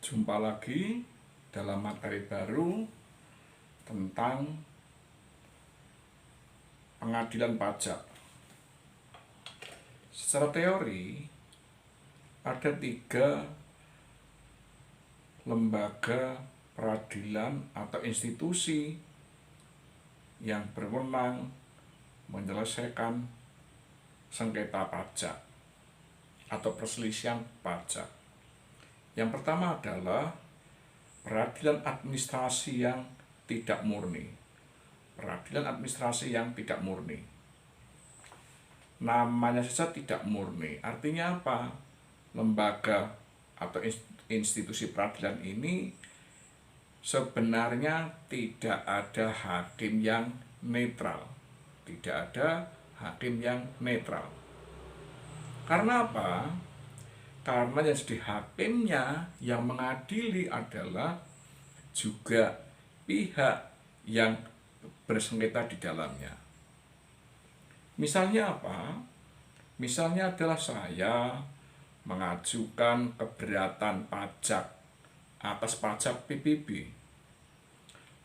Jumpa lagi dalam materi baru tentang pengadilan pajak. Secara teori, ada 3 lembaga peradilan atau institusi yang berwenang menyelesaikan sengketa pajak atau perselisihan pajak. Yang pertama adalah peradilan administrasi yang tidak murni. Peradilan administrasi yang tidak murni. Namanya saja tidak murni. Artinya apa? Lembaga atau institusi peradilan ini sebenarnya tidak ada hakim yang netral. Tidak ada hakim yang netral. Karena apa? Karena yang jadi hakimnya yang mengadili adalah juga pihak yang bersengketa di dalamnya. Misalnya apa? Misalnya adalah saya mengajukan keberatan pajak atas pajak PBB.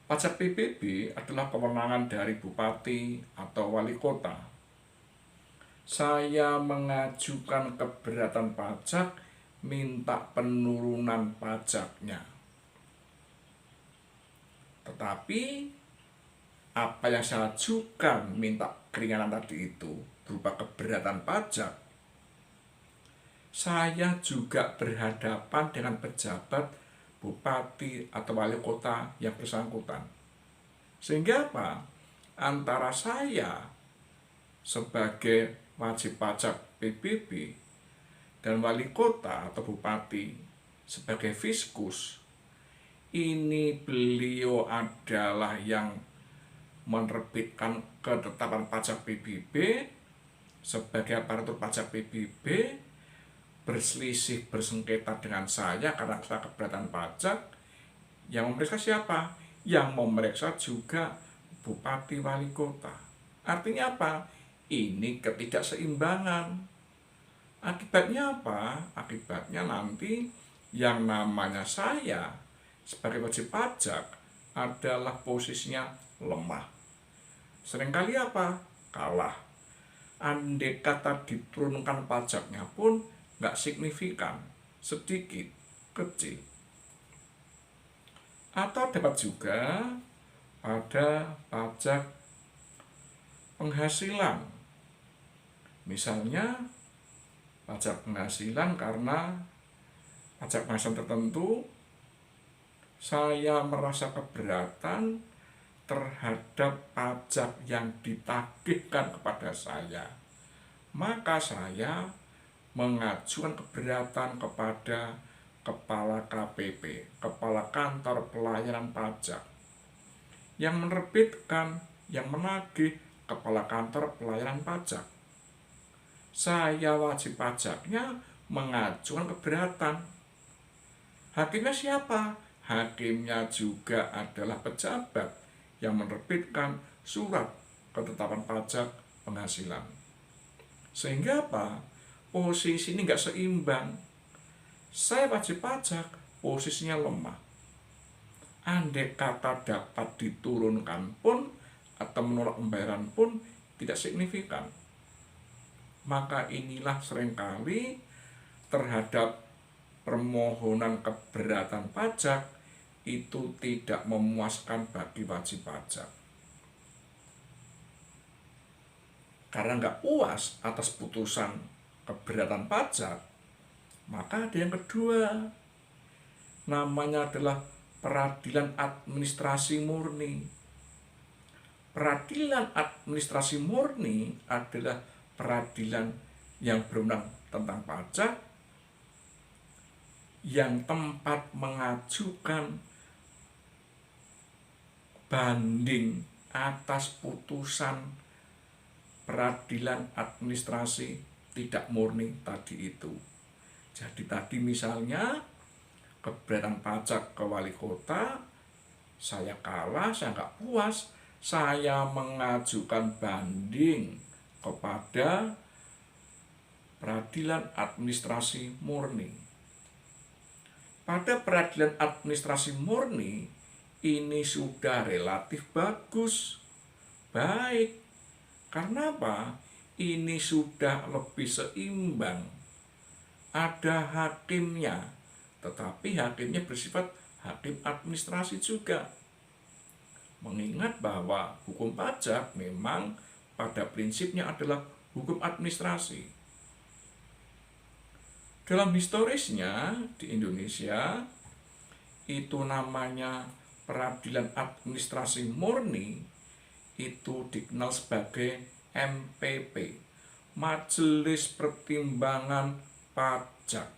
Pajak PBB adalah kewenangan dari bupati atau wali kota. Saya mengajukan keberatan pajak, minta penurunan pajaknya. Tetapi apa yang saya ajukan minta keringanan tadi itu berupa keberatan pajak, saya juga berhadapan dengan pejabat bupati atau wali kota yang bersangkutan. Sehingga apa? Antara saya sebagai wajib pajak PBB dan wali kota atau bupati sebagai fiskus, ini beliau adalah yang menerbitkan ketetapan pajak PBB sebagai aparatur pajak PBB, berselisih bersengketa dengan saya karena saya keberatan pajak. Yang memeriksa siapa? Yang memeriksa juga bupati wali kota. Artinya apa? Ini ketidakseimbangan. Akibatnya apa? Akibatnya nanti yang namanya saya sebagai wajib pajak adalah posisinya lemah. Seringkali apa? Kalah. Andai kata diturunkan pajaknya pun nggak signifikan, sedikit, kecil. Atau dapat juga pada pajak penghasilan. Misalnya pajak penghasilan karena pajak penghasilan tertentu saya merasa keberatan terhadap pajak yang ditagihkan kepada saya, maka saya mengajukan keberatan kepada Kepala KPP, Kepala Kantor Pelayanan Pajak, yang menerbitkan, yang menagih Kepala Kantor Pelayanan Pajak. Saya wajib pajaknya mengajukan keberatan. Hakimnya siapa? Hakimnya juga adalah pejabat yang menerbitkan surat ketetapan pajak penghasilan. Sehingga apa? Posisi ini nggak seimbang. Saya wajib pajak, posisinya lemah. Andai kata dapat diturunkan pun atau menolak pembayaran pun tidak signifikan. Maka inilah seringkali terhadap permohonan keberatan pajak itu tidak memuaskan bagi wajib pajak. Karena nggak puas atas putusan keberatan pajak, maka ada yang kedua, namanya adalah peradilan administrasi murni. Peradilan administrasi murni adalah peradilan yang berwenang tentang pajak, yang tempat mengajukan banding atas putusan peradilan administrasi tidak murni tadi itu. Jadi tadi misalnya keberatan pajak ke wali kota, saya kalah, saya nggak puas, saya mengajukan banding kepada peradilan administrasi murni. Pada peradilan administrasi murni, ini sudah relatif bagus, baik. Karena apa? Ini sudah lebih seimbang. Ada hakimnya, tetapi hakimnya bersifat hakim administrasi juga. Mengingat bahwa hukum pajak memang pada prinsipnya adalah hukum administrasi. Dalam historisnya di Indonesia, itu namanya peradilan administrasi murni, itu dikenal sebagai MPP, Majelis Pertimbangan Pajak.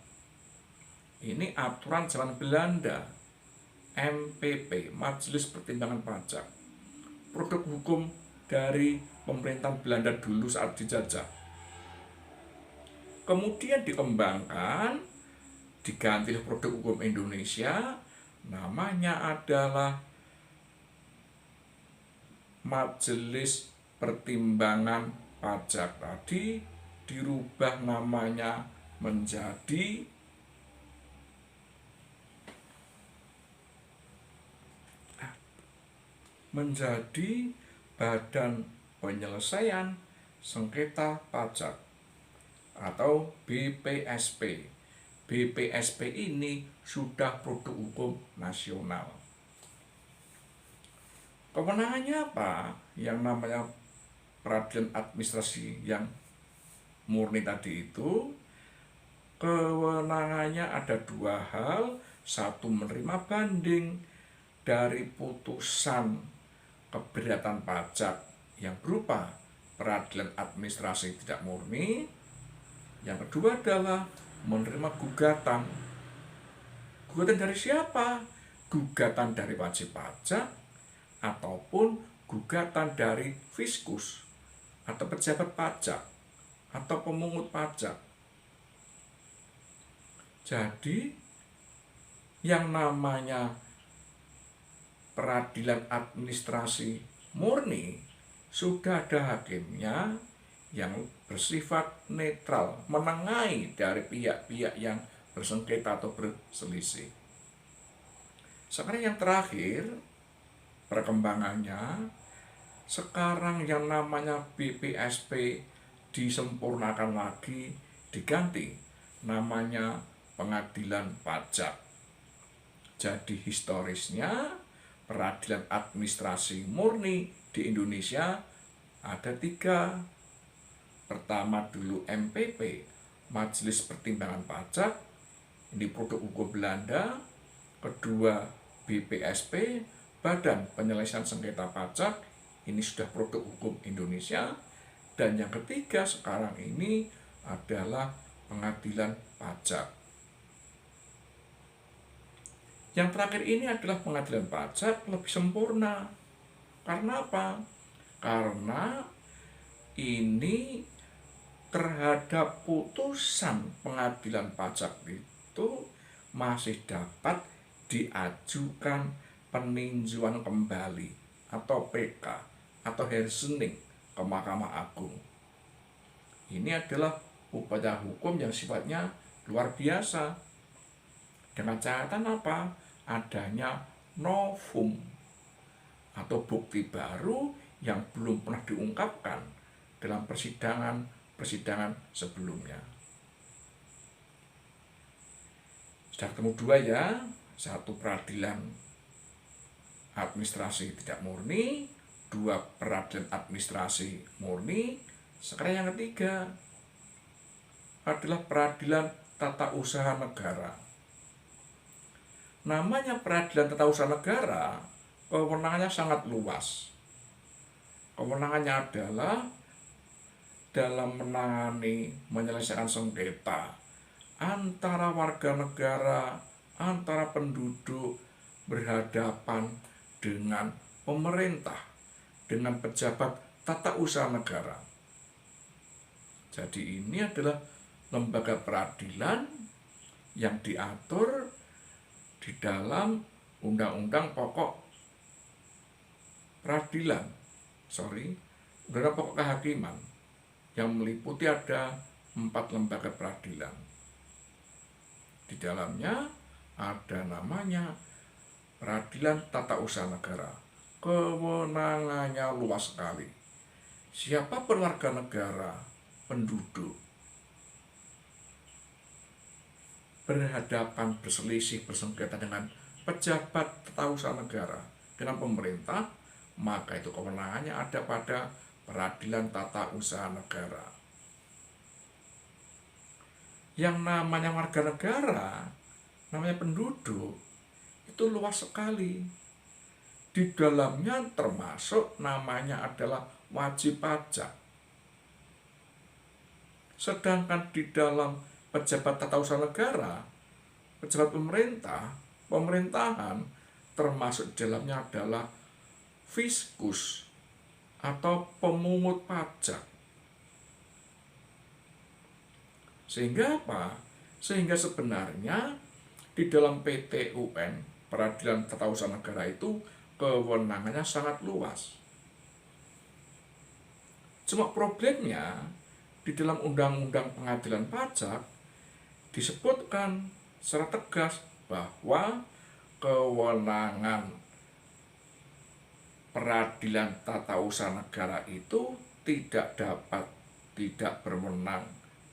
Ini aturan zaman Belanda, MPP, Majelis Pertimbangan Pajak. Produk hukum dari pemerintahan Belanda dulu saat dijajah. Kemudian dikembangkan, diganti produk hukum Indonesia, namanya adalah Majelis Pertimbangan Pajak. Tadi dirubah namanya menjadi Badan Penyelesaian Sengketa Pajak atau BPSP. BPSP ini sudah produk hukum nasional. Kewenangannya apa? Yang namanya peradilan administrasi yang murni tadi itu, kewenangannya ada dua hal. Satu, menerima banding dari putusan keberatan pajak yang berupa peradilan administrasi tidak murni. Yang kedua adalah menerima gugatan. Gugatan dari siapa? Gugatan dari wajib pajak ataupun gugatan dari fiskus atau pejabat pajak atau pemungut pajak. Jadi yang namanya peradilan administrasi murni sudah ada hakimnya yang bersifat netral, menengahi dari pihak-pihak yang bersengketa atau berselisih. Sekarang yang terakhir, perkembangannya, sekarang yang namanya BPSP disempurnakan lagi, diganti namanya pengadilan pajak. Jadi historisnya peradilan administrasi murni di Indonesia ada tiga. Pertama dulu MPP, Majelis Pertimbangan Pajak, ini produk hukum Belanda. Kedua BPSP, Badan Penyelesaian Sengketa Pajak, ini sudah produk hukum Indonesia. Dan yang ketiga sekarang ini adalah pengadilan pajak. Yang terakhir ini adalah pengadilan pajak lebih sempurna. Karena apa? Karena ini terhadap putusan pengadilan pajak itu masih dapat diajukan peninjauan kembali atau PK atau hearing ke Mahkamah Agung. Ini adalah upaya hukum yang sifatnya luar biasa. Dengan catatan apa? Adanya novum atau bukti baru yang belum pernah diungkapkan dalam persidangan sebelumnya. Sudah ketemu dua ya, satu peradilan administrasi tidak murni, dua peradilan administrasi murni. Sekarang yang ketiga adalah peradilan tata usaha negara. Namanya peradilan tata usaha negara, kewenangannya sangat luas. Kewenangannya adalah dalam menangani, menyelesaikan sengketa antara warga negara, antara penduduk berhadapan dengan pemerintah, dengan pejabat tata usaha negara. Jadi ini adalah lembaga peradilan yang diatur di dalam Undang-Undang Pokok Undang-Undang Pokok Kehakiman yang meliputi ada 4 lembaga peradilan. Di dalamnya ada namanya Peradilan Tata Usaha Negara. Kewenangannya luas sekali. Siapa warga negara, penduduk, berhadapan, berselisih, bersengketa dengan pejabat tata usaha negara, dengan pemerintah, maka itu kewenangannya ada pada Peradilan Tata Usaha Negara. Yang namanya warga negara, namanya penduduk, itu luas sekali. Di dalamnya termasuk namanya adalah wajib pajak. Sedangkan di dalam pejabat tata usaha negara, pejabat pemerintah, pemerintahan, termasuk di dalamnya adalah fiskus atau pemungut pajak. Sehingga apa? Sehingga sebenarnya di dalam PT-UN, Peradilan Tata Usaha Negara itu kewenangannya sangat luas. Cuma problemnya di dalam Undang-Undang Pengadilan Pajak disebutkan secara tegas bahwa kewenangan Peradilan Tata Usaha Negara itu tidak berwenang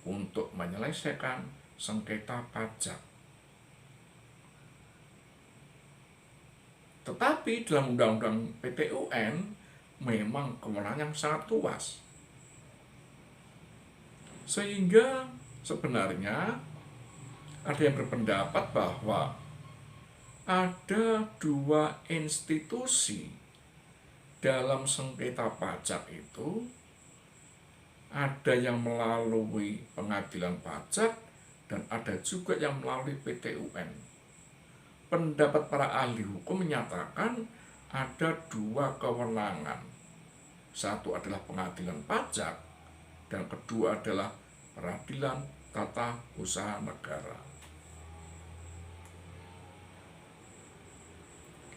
untuk menyelesaikan sengketa pajak. Tetapi dalam Undang-Undang PT-UN memang kewenangan yang sangat luas. Sehingga sebenarnya ada yang berpendapat bahwa ada dua institusi dalam sengketa pajak itu, ada yang melalui pengadilan pajak dan ada juga yang melalui PT-UN. Pendapat para ahli hukum menyatakan ada dua kewenangan. Satu adalah pengadilan pajak dan kedua adalah Peradilan Tata Usaha Negara.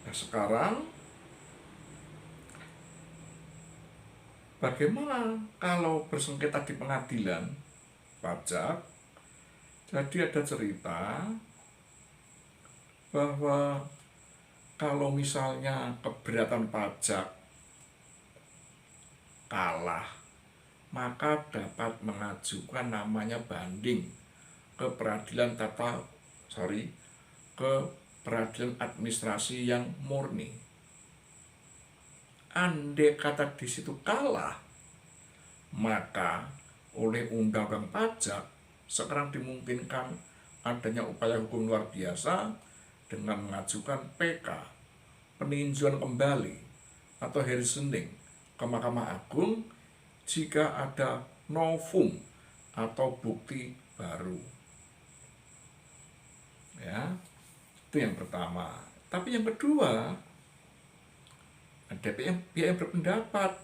Nah, sekarang bagaimana kalau bersengketa di pengadilan pajak? Jadi ada cerita bahwa kalau misalnya keberatan pajak kalah, maka dapat mengajukan namanya banding ke peradilan administrasi yang murni. Andai kata di situ kalah, maka oleh undang-undang pajak sekarang dimungkinkan adanya upaya hukum luar biasa dengan mengajukan PK, peninjauan kembali atau hearing ke Mahkamah Agung jika ada novum atau bukti baru. Ya, itu yang pertama. Tapi yang kedua, ada pihak yang berpendapat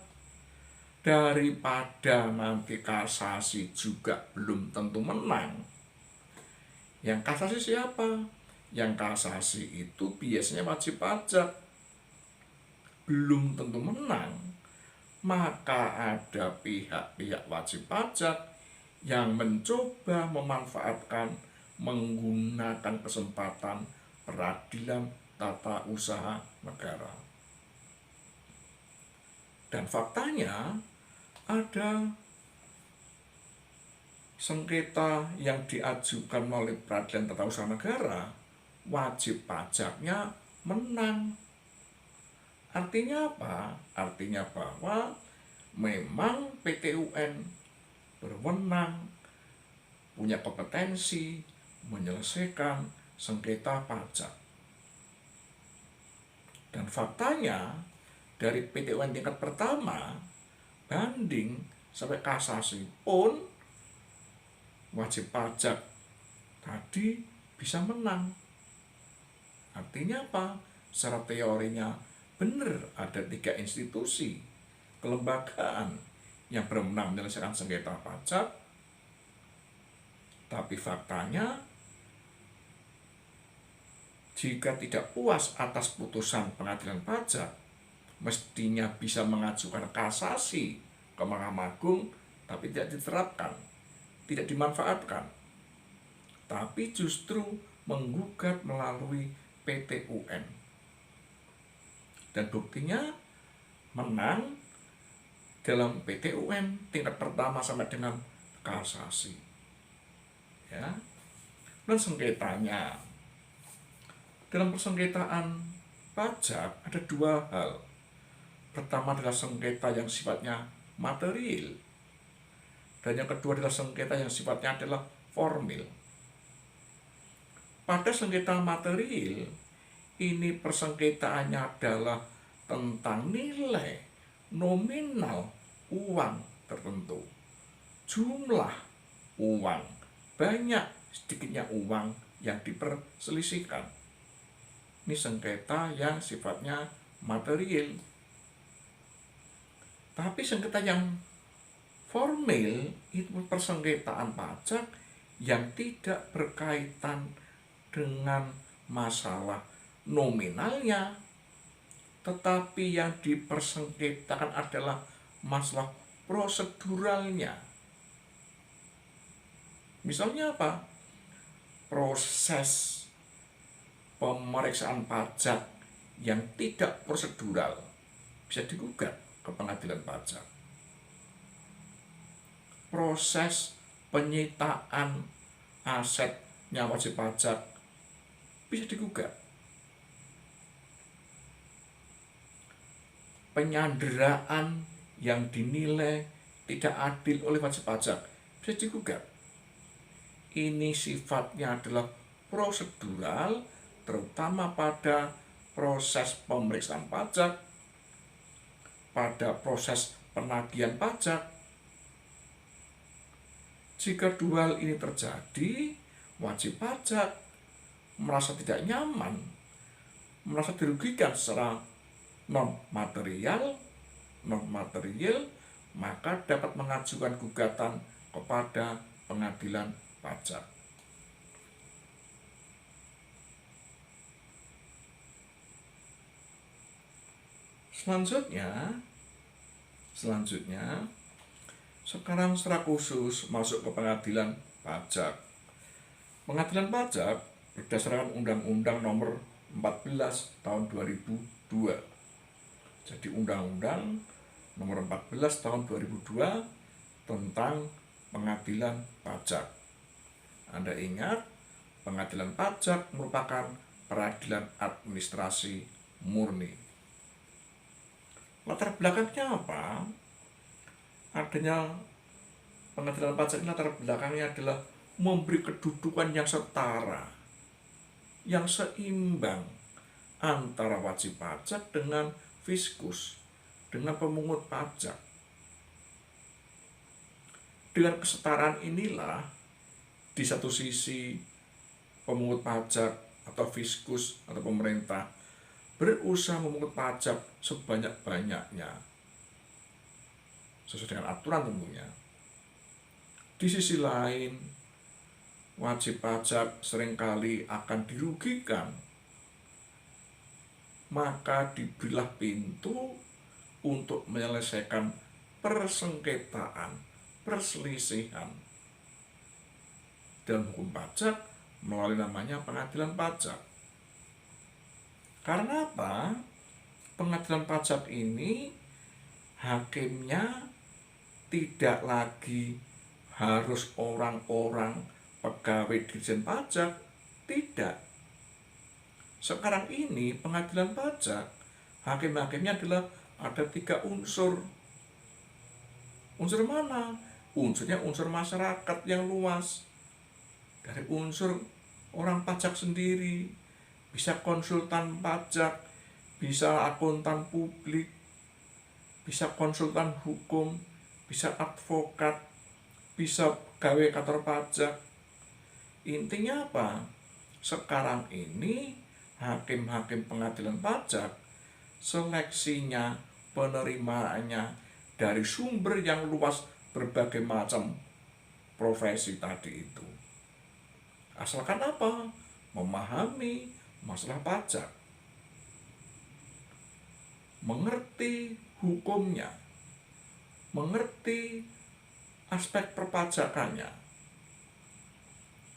daripada nanti kasasi juga belum tentu menang. Yang kasasi siapa? Yang kasasi itu biasanya wajib pajak, belum tentu menang, maka ada pihak-pihak wajib pajak yang mencoba memanfaatkan, menggunakan kesempatan Peradilan Tata Usaha Negara. Dan faktanya ada sengketa yang diajukan melalui Peradilan Tata Usaha Negara, wajib pajaknya menang. Artinya apa? Artinya bahwa memang PT-UN berwenang, punya kompetensi menyelesaikan sengketa pajak. Dan faktanya dari PT-UN tingkat pertama banding sampai kasasi pun wajib pajak tadi bisa menang. Artinya apa? Secara teorinya benar ada 3 institusi kelembagaan yang berwenang menyelesaikan sengketa pajak, tapi faktanya jika tidak puas atas putusan pengadilan pajak, mestinya bisa mengajukan kasasi ke Mahkamah Agung, tapi tidak diterapkan, tidak dimanfaatkan. Tapi justru menggugat melalui PT UN. Dan buktinya menang dalam PT UN tingkat pertama sampai dengan kasasi. Ya. Dan sengketanya, dalam persengketaan pajak ada dua hal. Pertama adalah sengketa yang sifatnya material, dan yang kedua adalah sengketa yang sifatnya adalah formil. Pada sengketa material, ini persengketaannya adalah tentang nilai nominal uang tertentu, jumlah uang, banyak sedikitnya uang yang diperselisihkan. Ini sengketa yang sifatnya material. Tapi sengketa yang formil itu persengketaan pajak yang tidak berkaitan dengan masalah nominalnya, tetapi yang dipersengketakan adalah masalah proseduralnya. Misalnya apa? Proses pemeriksaan pajak yang tidak prosedural bisa digugat ke pengadilan pajak. Proses penyitaan asetnya wajib pajak bisa digugat. Penyanderaan yang dinilai tidak adil oleh wajib pajak bisa digugat. Ini sifatnya adalah prosedural, terutama pada proses pemeriksaan pajak, pada proses penagihan pajak. Jika dua hal ini terjadi, wajib pajak merasa tidak nyaman, merasa dirugikan secara non-material, maka dapat mengajukan gugatan kepada pengadilan pajak. Selanjutnya, sekarang secara khusus masuk ke pengadilan pajak. Pengadilan pajak berdasarkan Undang-Undang Nomor 14 Tahun 2002. Jadi Undang-Undang Nomor 14 Tahun 2002 tentang pengadilan pajak. Anda ingat, pengadilan pajak merupakan peradilan administrasi murni. Latar belakangnya apa? Adanya pengadilan pajak ini latar belakangnya adalah memberi kedudukan yang setara, yang seimbang antara wajib pajak dengan fiskus, dengan pemungut pajak. Dengan kesetaraan inilah, di satu sisi pemungut pajak atau fiskus atau pemerintah berusaha memungut pajak sebanyak-banyaknya sesuai dengan aturan tentunya. Di sisi lain, wajib pajak seringkali akan dirugikan, maka diberilah pintu untuk menyelesaikan persengketaan, perselisihan dalam hukum pajak melalui namanya pengadilan pajak. Karena apa? Pengadilan pajak ini hakimnya tidak lagi harus orang-orang pegawai Dirjen Pajak, tidak. Sekarang ini pengadilan pajak, hakim-hakimnya adalah ada 3 unsur. Unsur mana? Unsurnya unsur masyarakat yang luas. Dari unsur orang pajak sendiri, bisa konsultan pajak, bisa akuntan publik, bisa konsultan hukum, bisa advokat, bisa gawe kantor pajak. Intinya apa? Sekarang ini hakim-hakim pengadilan pajak seleksinya, penerimaannya dari sumber yang luas berbagai macam profesi tadi itu. Asalkan apa? Memahami masalah pajak, mengerti hukumnya, mengerti aspek perpajakannya.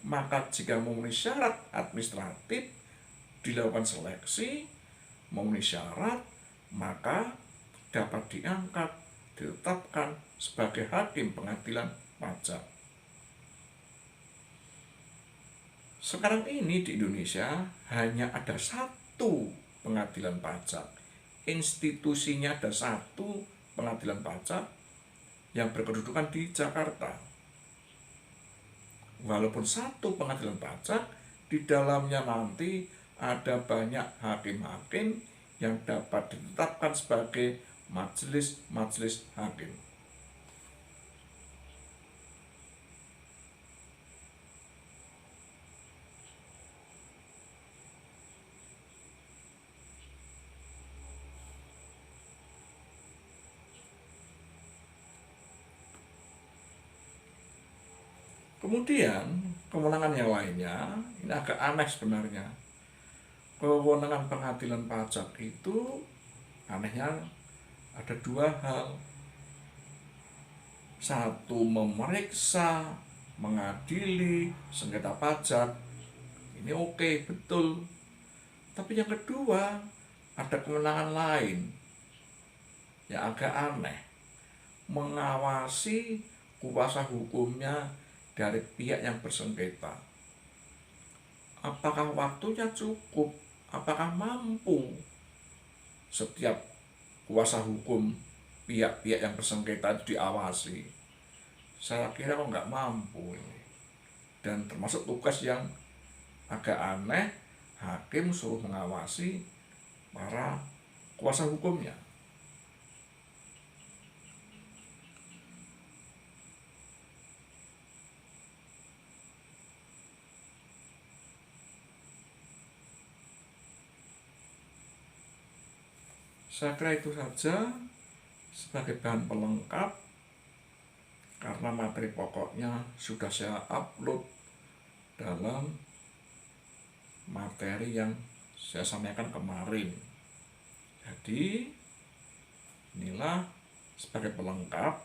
Maka jika memenuhi syarat administratif, dilakukan seleksi, memenuhi syarat, maka dapat diangkat, ditetapkan sebagai hakim pengadilan pajak. Sekarang ini di Indonesia hanya ada satu pengadilan pajak. Institusinya ada satu pengadilan pajak yang berkedudukan di Jakarta. Walaupun satu pengadilan pajak, di dalamnya nanti ada banyak hakim-hakim yang dapat ditetapkan sebagai majelis-majelis hakim. Kemudian kewenangan yang lainnya, ini agak aneh sebenarnya. Kewenangan pengadilan pajak itu anehnya ada dua hal. Satu, memeriksa, mengadili sengketa pajak. Ini oke, betul. Tapi yang kedua, ada kewenangan lain yang agak aneh. Mengawasi kuasa hukumnya dari pihak yang bersengketa. Apakah waktunya cukup? Apakah mampu setiap kuasa hukum pihak-pihak yang bersengketa itu diawasi? Saya kira kok nggak mampu ini. Dan termasuk tugas yang agak aneh, hakim suruh mengawasi para kuasa hukumnya. Saya kira itu saja sebagai bahan pelengkap, karena materi pokoknya sudah saya upload dalam materi yang saya sampaikan kemarin. Jadi inilah sebagai pelengkap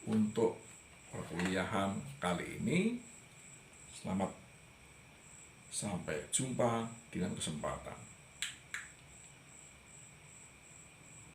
untuk perkuliahan kali ini. Selamat sampai jumpa di lain kesempatan.